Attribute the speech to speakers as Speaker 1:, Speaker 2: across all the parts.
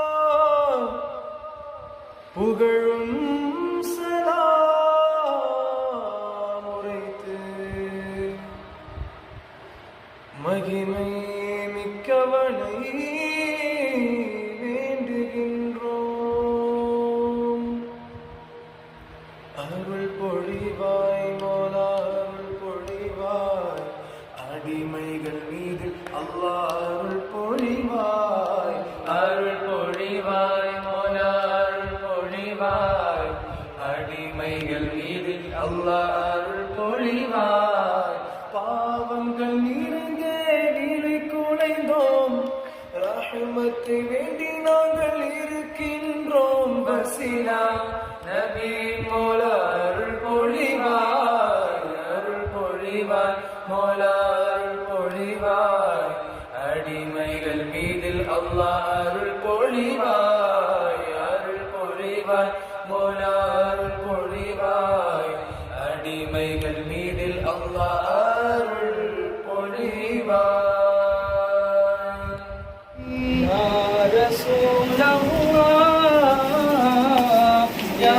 Speaker 1: பிஸ்மில்லாஹ் புகழும் சலாம் உரைத்து மகிமை மிக்கவனை வேண்டுகின்றோம். அருள் பொழிவாய் மோலா, அருள் பொழிவாய் அடிமைகள் மீது அல்லாஹ் அருள் பொழிவாய். அருள் பொழிவாய் மோலா, அருள் பொழிவாய் அடிமைகள் மீது அல்லாஹ் அருள் பொழிவாய். பாவங்கள் நிறைந்த நீரை குலைந்தோம், ரஹ்மத்தை வேண்டி நாங்கள் இருக்கின்றோம். வசிலா நபி மோலா அருள் பொழிவாய், அருள் பொழிவாய் மோலா அருள் பொழிவாய் அடிமைகள் மீதில் அல்லாஹ் அருள் பொழிவாய். அருள் பொழிவாய் மோலா அருள் பொழிவாய் அடிமைகள் மீதில் அல்லாஹ் அருள் பொழிவாய். யா ரசூலல்லாஹ் யா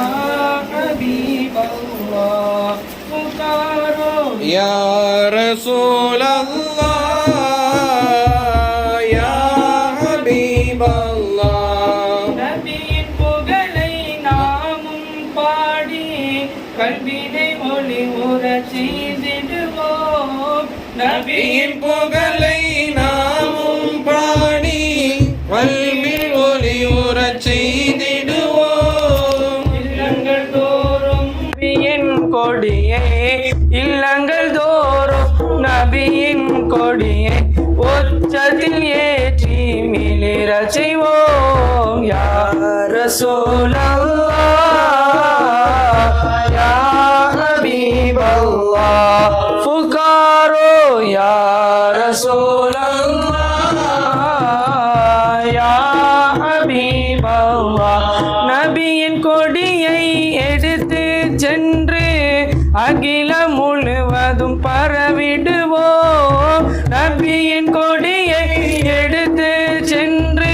Speaker 1: ஹபீபல்லாஹ் புகாரோ யா ரசூலல்லாஹ் யா ஹபீபல்லாஹ். நபியின் புகழை நாமும் பாடி கல்வினை ஒளி உறச் செய்திடுவோம். நபியின் புகழை நாமும் பாடி கல்வின் ஒளி உறச் செய்திடுவோம். இல்லங்கள் தோறும் நபியின் கொடியை, இல்லங்கள் தோறும் நபியின் கொடியை உச்சத்தில் ஏற்றி மிளிரச் செய்வோம். யா ரசூலல்லாஹ் யா ஹபீபல்லாஹ் புகாரோ யா ரசூலல்லாஹ் யா ஹபீபல்லாஹ். நபியின் கொடியை எடுத்து சென்று அகிலம் முழுவதும் பரவிடுவோம். நபியின் கொடியை எடுத்து சென்று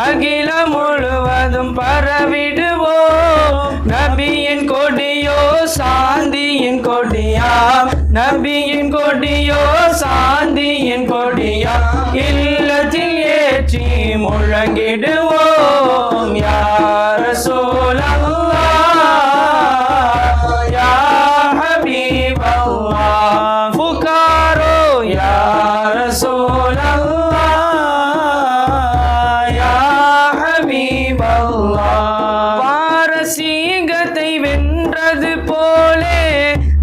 Speaker 1: அகிலம் முழுவதும் பரவிடுவோம். நபியின் கொடியோ சாந்தியின் கொடியா, நபியின் கொடியோ சாந்தியின் கொடியா இல்லத்தில் ஏற்றி முழங்கிடுவோம். யா ரசூலல்லாஹ் யா ஹபீபல்லாஹ் புகாரோ யா ரசூலல்லாஹ் யா ஹபீபல்லாஹ். பாரசீகத்தை வென்றது போலே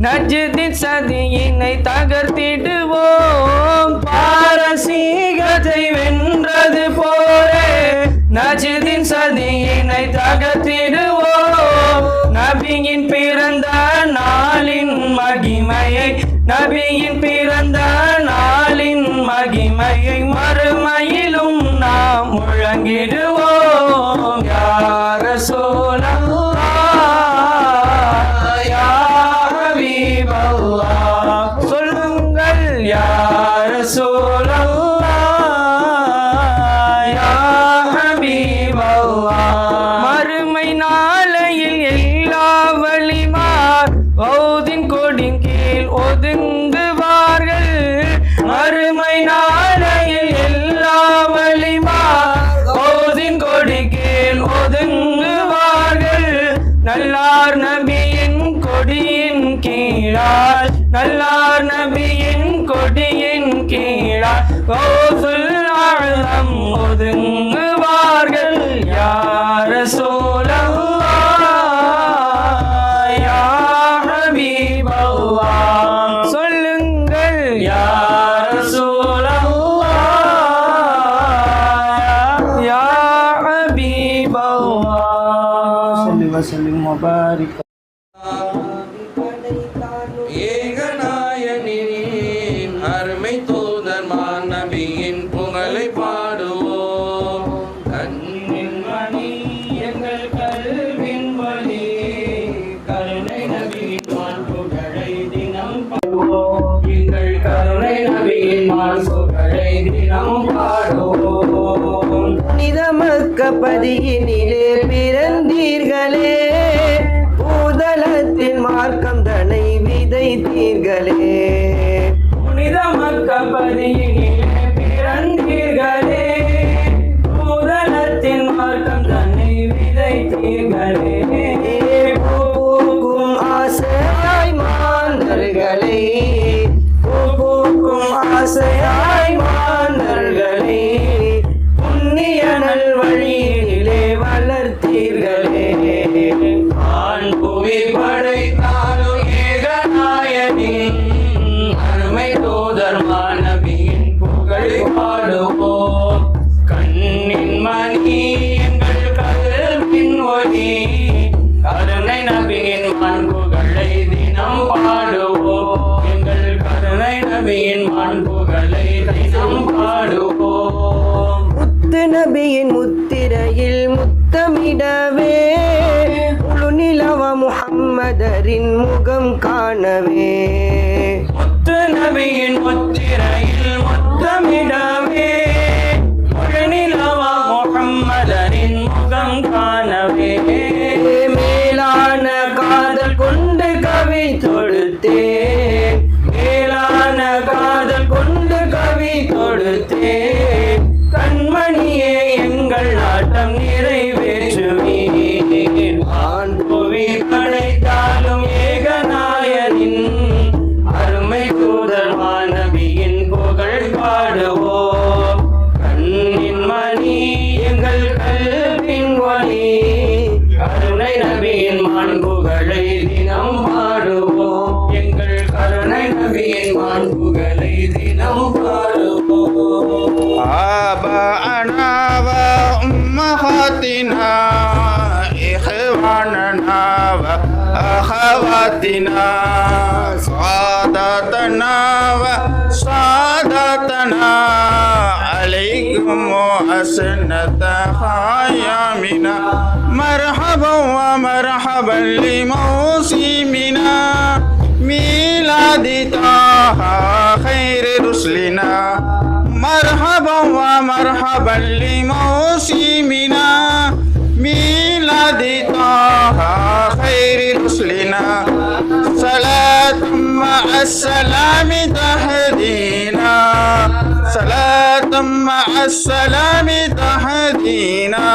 Speaker 1: நஜ்தின் சதியினை தகர்த்திடுவோம். பாரசீகத்தை வென்றது போலே நஜ்தின் சதியினை தகர்த்திடுவோம். நபியின் பிறந்த நாளின் மகிமையை, நபியின் பிறந்த நாளின் மகிமையை மறுமையிலும் நாம் முழங்கிடுவோம். யா ரசூலல்லாஹ் யா ஹபீபல்லாஹ் சொல்லுங்கள். யா ரசூலல்லாஹ் யா ஹபீபல்லாஹ். மறுமை நாளையில் எல்லா வலிமார் ஓதின் கொடின் கீழ் ஒதுங்குவார்கள். மறுமை நாளையில் எல்லா வலிமார் ஓதின் கொடி கீழ் ஒதுங்குவார்கள். நல்லார் நபியின் கொடியின் கீழால், நல்லார் நபியின் கொடியின் கீழால் கௌசுல் ஆலம் ஒதுங்குவார்கள். யா ரசூலல்லாஹ் யா ஹபீபல்லாஹ் சொல்லுங்கள். யா ரசூலல்லாஹ் யா ஹபீபல்லாஹ் ஸல்லி வ ஸல்லிம் வ பாரிக். ஏகநாயனின் அருமை தூதர் நபியின் புகழை பாடுவோம். கண்ணின் மணி எங்கள் கல்வின் வழி கருணை நபியின் புகழை தினம் பாடுவோம். எங்கள் கருணை நபியின் புகழை தினம்
Speaker 2: புனித மக்கபதியினிலே பிறந்தீர்களே, பூதலத்தில் மார்க்கம் தனை விதைத்தீர்களே.
Speaker 3: புனித மக்கபதியினிலே பிறந்தீர்களே, பூதலத்தின் மார்க்கம் தன்னை விதைத்தீர்களே.
Speaker 2: பூக்கும் ஆசையாய் மாந்தர்களை, பூக்கும் ஆசையாய் மாந்தர்களை புண்ணிய நல் வழியிலே வளர்த்தீர்களே.
Speaker 1: ஆண் புவி படைத்தாலும் ஏகநாயனின் அருமை தூதர் மாணவியின் புகழை பாடுவோம். கண்ணின் மணி எங்கள் கல்வின் ஒளி, கருணை நபியின் மாண்புகளை தினம் பாடுவோம். எங்கள் கருணை நபியின் மாண்புகளை தினம் பாடுவோம்.
Speaker 2: முத்து நபியின் முத்திரையில் முத்தமிடவே, முழு நிலவ முஹம்மதரின் முகம் காணவே.
Speaker 3: முத்து நபியின் முத்திரையில் முத்தமிடவே, முழுநிலவா முஹம்மதரின் முகம் காணவே.
Speaker 2: மேலான காதல் கொண்டு கவி தொடுத்தேன், மேலான காதல் கொண்டு கவி தொடுத்தேன். கண்மணியே எங்கள் நாட்டம் நிறைவேற்றுவீர். ஆண் புவி படைத்தாலும் ஏகநாயனின் அருமை தூதர் மாணவியின் புகழ் பாடுவோம். கண்ணின் மணி எங்கள் கல்வின் ஒளி, கருணை நபியின் மாண்புகளை தினம் பாடுவோம். எங்கள் கருணை நபியின் மாண்புகளை தினம் பாடுவோம்.
Speaker 4: آباءنا وأمهاتنا إخواننا وأخواتنا سعادتنا وسعادتنا عليكم وأسنة خيامنا مرحبا ومرحبا لموسمنا ميلاد طه خير رسلنا مرحبا ومرحبا لموسمنا ميلاد طه خير رسلنا صلاة مع السلام تهدينا صلاة مع السلام تهدينا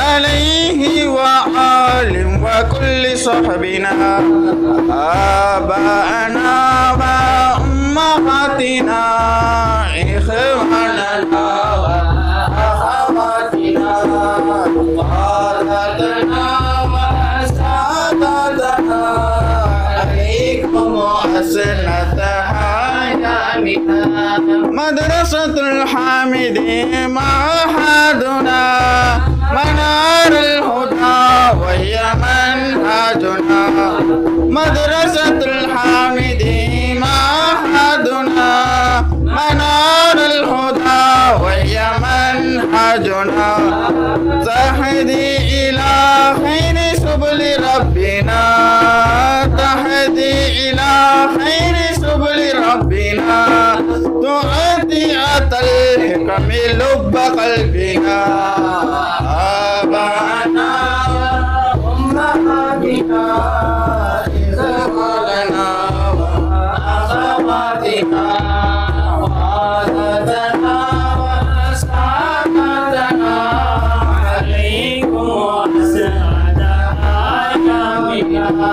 Speaker 4: عليه وآل وكل صحبنا آباءنا وأمهاتنا إخواننا وأخواتنا قادتنا وسادتنا عليكم وأسنة حيامنا مدرسة الحامدين معهدنا منار الهدى وهي منهجنا مدرسة الحامدين معهدنا منار الهدى وهي منهجنا تهدي إلى خير سبل ربنا تهدي إلى خير سبل ربنا تؤتي الحكم لب قلبنا آباءنا وأمهاتنا إخواننا وأخواتنا وعادتنا وأسعادتنا عليكم وأسعد أيامنا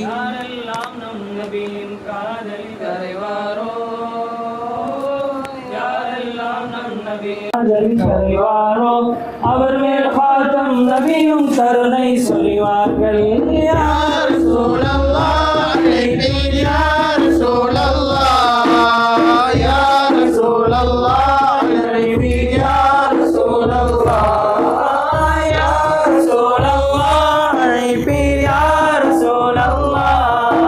Speaker 3: யாரெல்லாம் நம் நபியின் காதலை தருவாரோ, யாரெல்லாம் நம் நபியின் காதலை தருவாரோ, அவர் மேல் காத்தம் நபியும் கருணை சொல்வார்கள். யா ரசூலல்லாஹ் யா ரசூலல்லாஹ் யா ரசூலல்லாஹ் யா ரசூலல்லாஹ் யா ரசூலல்லாஹ் யா ரசூலல்லாஹ்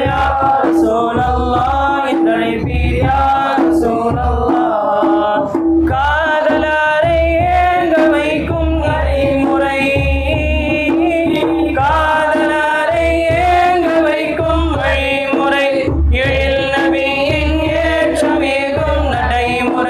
Speaker 3: யா ரசூலல்லாஹ் எங்களை பீர் யா ரசூலல்லாஹ். காதலாரை ஏங்க வைக்கும் வழிமுறை, காதலாரை ஏங்க வைக்கும் வழிமுறை, எழில் நபியின் ஏற்றமேகும் நடைமுறை.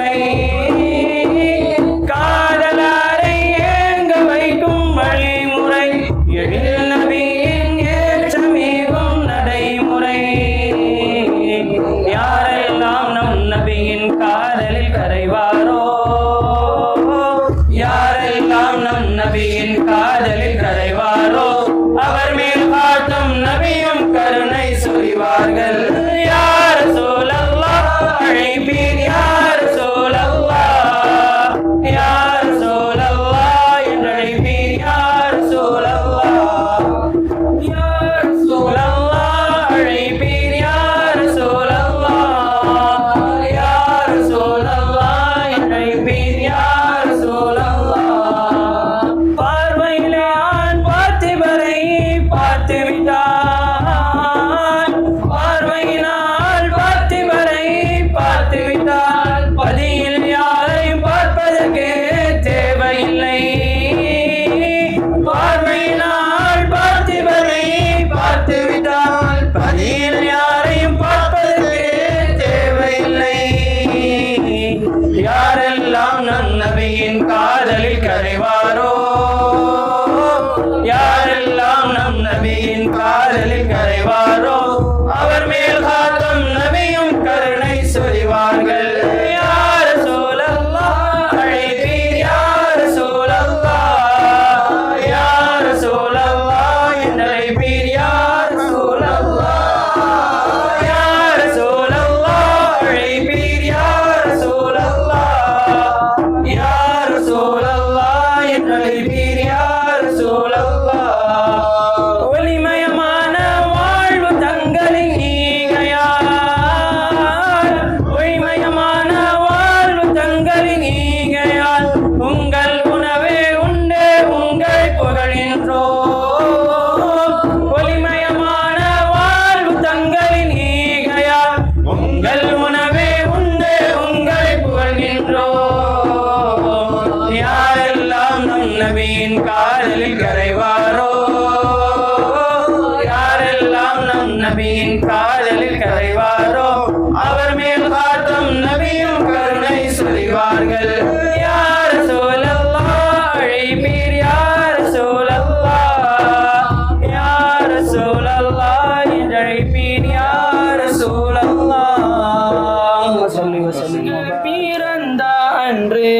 Speaker 3: அலைஹி வஸல்லம்.
Speaker 2: பிறந்த அன்று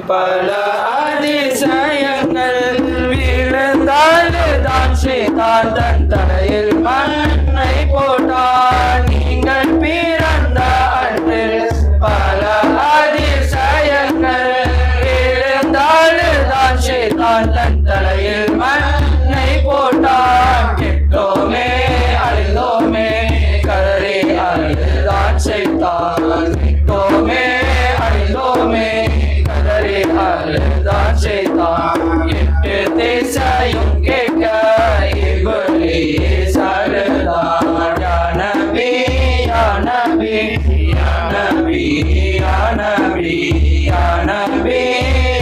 Speaker 2: பல அதிசயங்கள் விழுந்தால்தான் ஷைத்தான் தன் தலையில் மண்ணை போட்டான். நீங்கள் பிறந்த அன்று பல அதிசயங்கள் விழுந்தால்தான் ஷைத்தான் தன் தலையில் மண்ணை போட்டான். கெட்டோமே அழுதோமே கதறி அழுதான் ஷைத்தான். கெட்டோமே அழுதோமே கதறி அழுதான் ஷைத்தான். எட்டு திசையும் கேட்க இப்லீஸ் அழுதான். யா நபி யா நபி யா நபி யா நபி யா நபி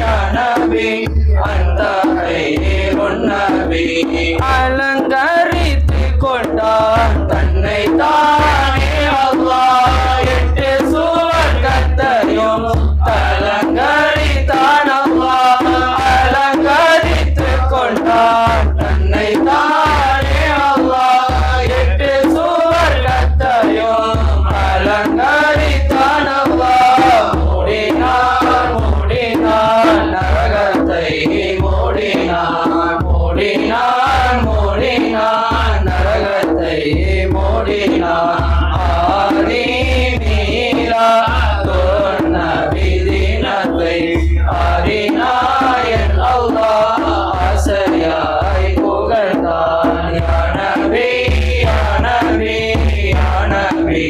Speaker 2: யா நபி அந்த நபி. அலங்கரித்து கொண்டான் தன்னை தானே அல்லாஹ். எட்டு சுவர்க்கத்தையும் அலங்கரித்தான் அல்லாஹ். அலங்கரித்து கொண்டான் தன்னை தானே அல்லாஹ். எட்டு சுவர்க்கத்தையும் அலங்கரித்தான் அல்லாஹ். மூடினான் மூடினான் நரகத்தை மூடினான் மூடினான் மூடினான் நரகத்தை மூடினான். ஆதி மீரா தோன்ன விதினத்தை அறிநாயன் அல்லாஹ் ஆசையாய் புகழ்ந்தான். யா நபி யா நபி யா நபி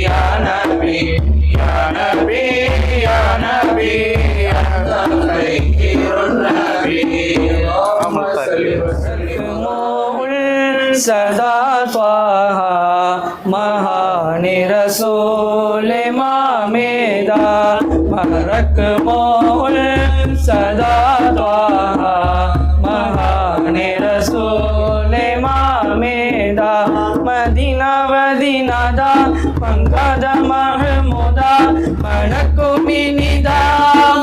Speaker 2: யா நபி யா நபி யா நபி அந்த கைருன் நபி. सदा त्वाहा महाने रसूल मामेदा मरक मोल सदा त्वाहा महाने रसूल मामेदा मदीना वदीना दा पंकज महमूदा मनकुमिनिदा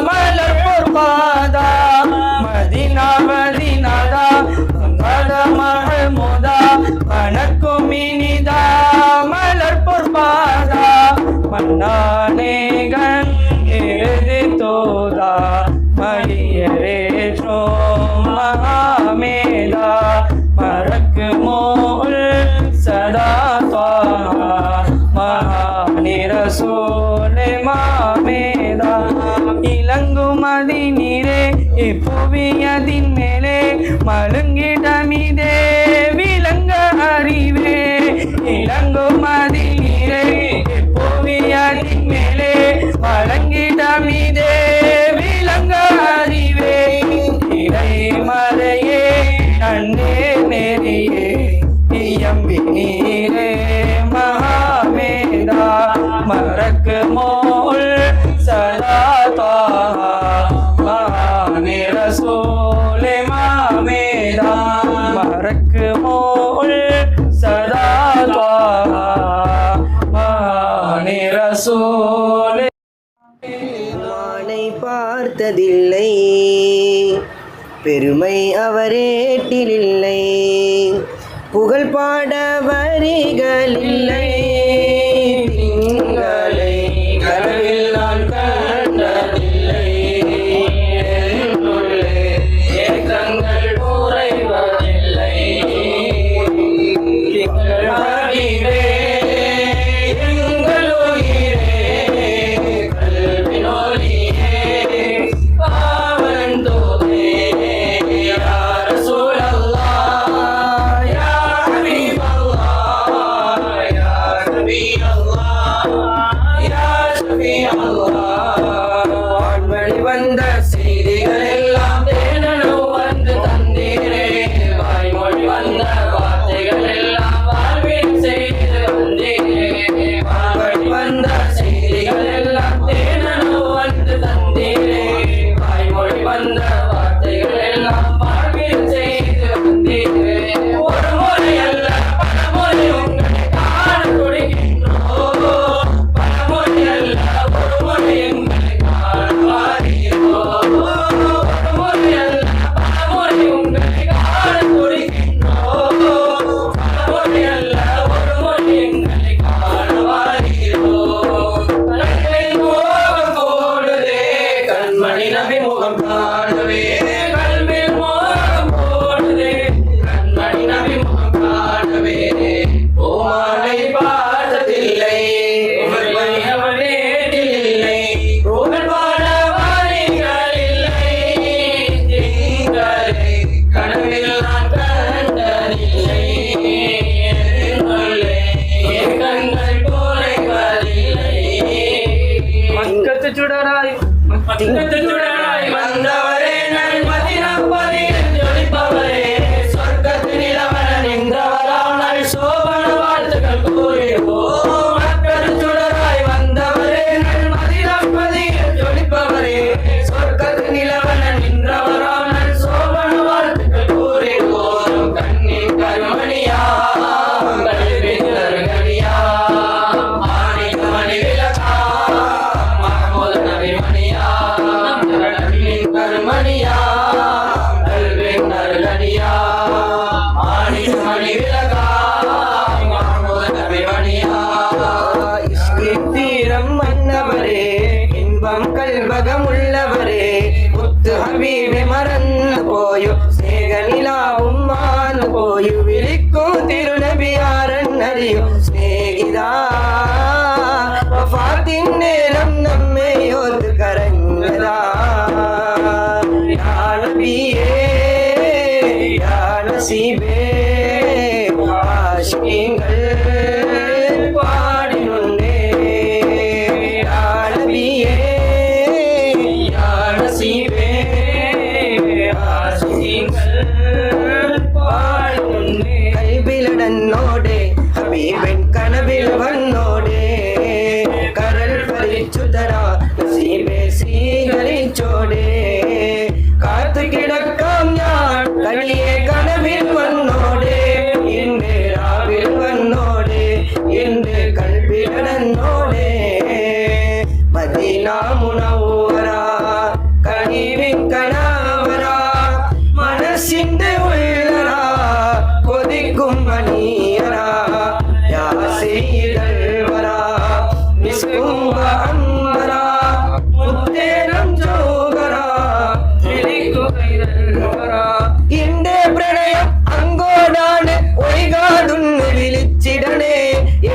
Speaker 2: मलर पुरबादा मदीना वदीना दा पंकज महमूदा मनकुमिनिदा मलर पुरबादा मन्नानेगन इर्दि तोदा मलियरे शो महामेदा मरक मोल सदा त्वाहा महाने रसूल मामेदा. இலங்குமதி நீரே இப்புவியதின் மேலே மழுங்கிடமிதே விலங்க அறிவே. இலங்குமதி நீரே இப்புவியதின் மேலே மழுங்கிடமிதே விலங்க அறிவே. இறை மலையே நன்னே நெறியே இயம்பி நீரே மகாமேதா மரக் மோல் सदा त्वाहा महाने रसूल मामेदा मरक मोल सदा त्वाहा महाने रसूल.
Speaker 5: வானை பார்த்ததில்லை பெருமை அவரேட்டிலில்லை புகழ் பாட வரிகளில்லை.
Speaker 2: திங்களை கனவில் நான் கண்டதில்லை. என்னுள்ளே ஏக்கங்கள் உறைவதில்லை. திங்கள் மகிழே எங்கள் உயிரே கல்வினொலியே பாவன் தூதே யா ரசூலல்லாஹ் யா ஹபீபல்லாஹ் யா நபியல்லாஹ் யா ஷஃபியல்லாஹ். வான்வழி வந்த செய்திகள் எல்லாம் தேனனு வந்து தந்தீரே. வாய்மொழி வந்த வார்த்தைகள் எல்லாம் வாழ்வில் செய்து வந்தீரே. வான்வழி வந்த செய்திகள் எல்லாம் தேனனு வந்து தந்தீரே. வாய்மொழி வந்த வார்த்தைகள் எல்லாம் வாழ்வில் செய்து வந்தீரே. ஒரு முறை அல்ல பல முறை உங்களை காண கொடுக்கின்றோம். பல முறை அல்ல ஒரு முறை எங்களை
Speaker 3: ചുടരായി
Speaker 2: வந்தவரே நல் மதினப்பதியில் ஜொலிப்பவரே சொர்க்கத்தின் இளவன நின்றவராம் நல் சோபன வாழ்த்துக்கள் கூறிடுவோம் மக்கள் சுடராய் வந்தவரே நல் மதினப்பதியில் ஜொலிப்பவரே சொர்க்கத்தின் இளவன நின்றவராம் நல் சோபன வாழ்த்துக்கள் கூறிடுவோம் கண்ணின் கருமணியா கல்வின் கருகணியா ஆணிக்கு மணி விளக்கா மகமூது நபி மணியா கருமணியா கல்வின் நறுகணியா ஆணிக்கு மணி விளக்கா மகமூது நபி மணியா
Speaker 5: தீரம் மன்னவரே இன்பம் கல்வகம் உள்ளவரே முத்து ஹபீபி மறந்து போயு ஸ்நேக நிலாவும் மானு போயு விழிக்கும் திருநபியாரன் அறியும் സ്നേഹിതാ വഫാത്തിൻ നേരം നമ്മെ ഓർത്ത് കരഞ്ഞതാ യാ നബിയേ യാ നസീബേ ആശിഖീങ്ങൾ പാടിനുണ്ടേ യാ നബിയേ യാ നസീബേ ആശിഖീങ്ങൾ പാടിനുണ്ടേ കൽബിലടന്നോടെ ഹബീബൻ കനവിൽ വന്നോടെ കരൾ ഭരിച്ചു തരാ നസീബെ സ്വീകരിച്ചോടെ കാത്തു കിടക്കാം ഞാൻ കളിയെ കനവിൽ വന്നോടെ എന്റെ രാവിൽ വന്നോടെ എന്റെ കൽബിലടന്നോടെ മദീന മുനവ്വറ കനിവിൻ കനാവറ മനസ്സിന്റെ ഉള്ളറ കൊതിക്കും മണിയറ യാ സയ്യിദൽ വറ മിസ്കും വഅംബറ മുത്തേനം ജോഗറ വിളിക്കു ഖൈറൽ വറ എന്റെ പ്രണയം അങ്ങോടാണ് ഒഴികാതൊന്ന് വിളിച്ചിടണേ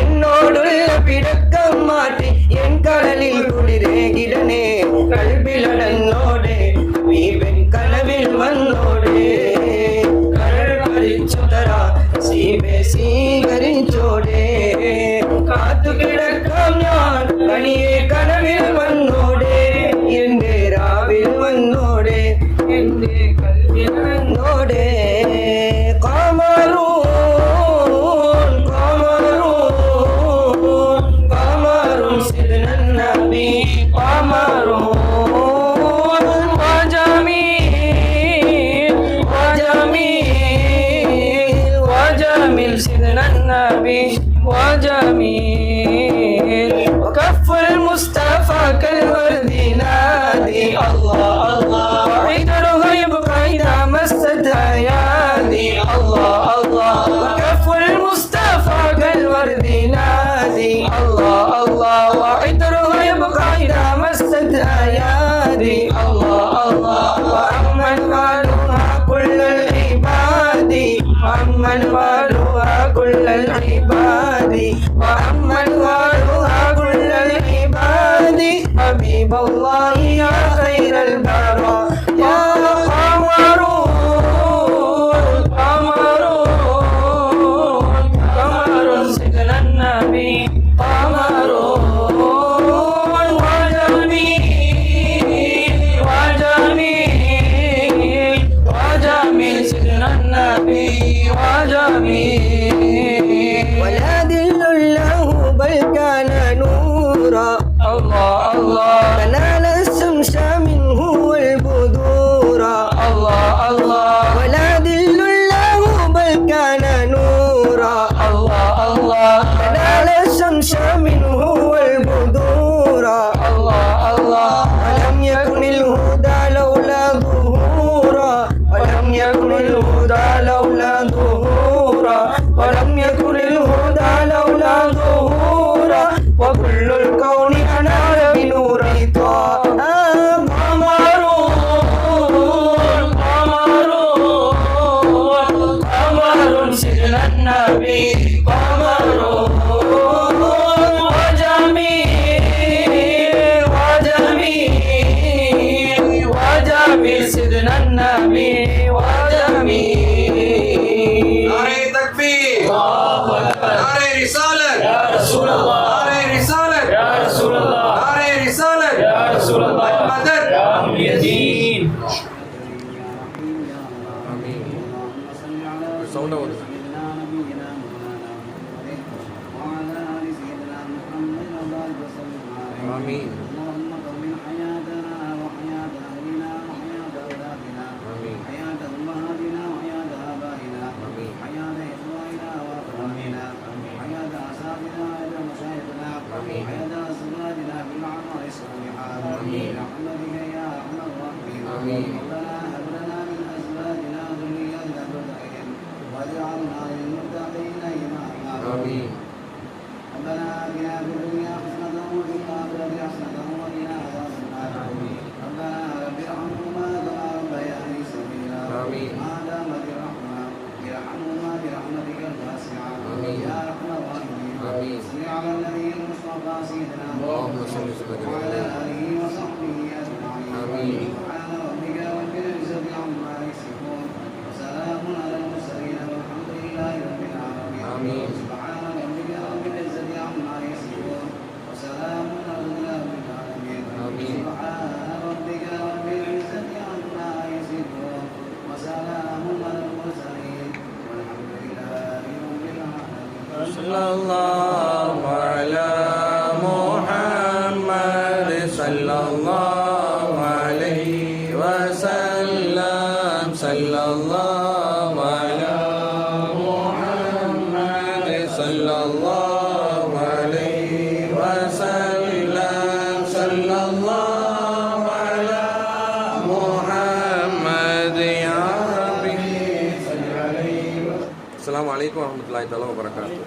Speaker 5: എന്നോടുള്ള പിടക്കം മാറ്റി എൻ കടലിൽ കുളിരേകിടണേ കൽബിലടന്നോടെ ഹബീബൻ കനവിൽ വന്നോടെ കരൾ ഭരിച്ചു തരാ നസീബെ സ്വീകരിച്ചോടെ കാത്തു കിടക്കാം ഞാൻ കണിയെ കനവിൽ വന്നോടെ എന്റെ രാവിൽ വന്നോടെ എന്റെ കൽവിൽ വന്നോടെ കമറൂൻ കമറൂൻ കമറൂൻ സിദ്നൻ നബി കമറൂൻ وجميل سيدنا النبي وجميل وكف المصطفى كالورد نادي الله الله وعيدره يبقى إذا مست أيادي الله الله وكف المصطفى كالورد نادي الله الله وعيدره يبقى إذا مست أيادي الله الله وأمن والها كل العباد وأمن والها كل العباد وأمن والها كل العباد حبيب الله يا خير البراء يا قمرون قمرون قمرون سيدنا النبي قمرون وجميل وجميل وجميل سيدنا النبي وجميل ولا دل له بل كان نورا الله الله تنال
Speaker 1: البدر
Speaker 3: يا رسول الله
Speaker 1: البدر
Speaker 3: يا ولي الدين
Speaker 2: آمين
Speaker 5: اللهم طول حياتنا وحياة أهلنا وحياة أولادنا حياة أمهاتنا وحياة آبائنا حياة إخواننا وأخواننا حياة أساتذتنا ومشايخنا حياة أزواجنا بالأعمال الصالحات برحمتك يا أرحم الراحمين ربنا هب لنا من أزواجنا وذرياتنا قرة أعين واجعلنا للمتقين إماما ربنا آتنا في الدنيا حسنة وفي الآخرة حسنة وقنا عذاب النار ربنا رب ارحمهما كما ربياني صغيرا ما دامت الرحمة ارحمهما برحمتك الواسعة يا أرحم الراحمين صل على النبي المصطفى سيدنا محمد وعلى آله وصحبه أجمعين سبحان ربك رب العزة عما يصفون وسلام على المرسلين والحمد لله رب العالمين سبحان ربك رب العزة عما يصفون وسلام على العالمين سبحان ربك رب العزة عما يصفون وسلام على المرسلين والحمد لله رب العالمين
Speaker 2: صلى الله على محمد صلى الله عليه وسلم صلى الله على محمد صلى الله عليه وسلم صلى الله على محمد يا ربي صل عليه. السلام عليكم ورحمة الله تعالى وبركاته.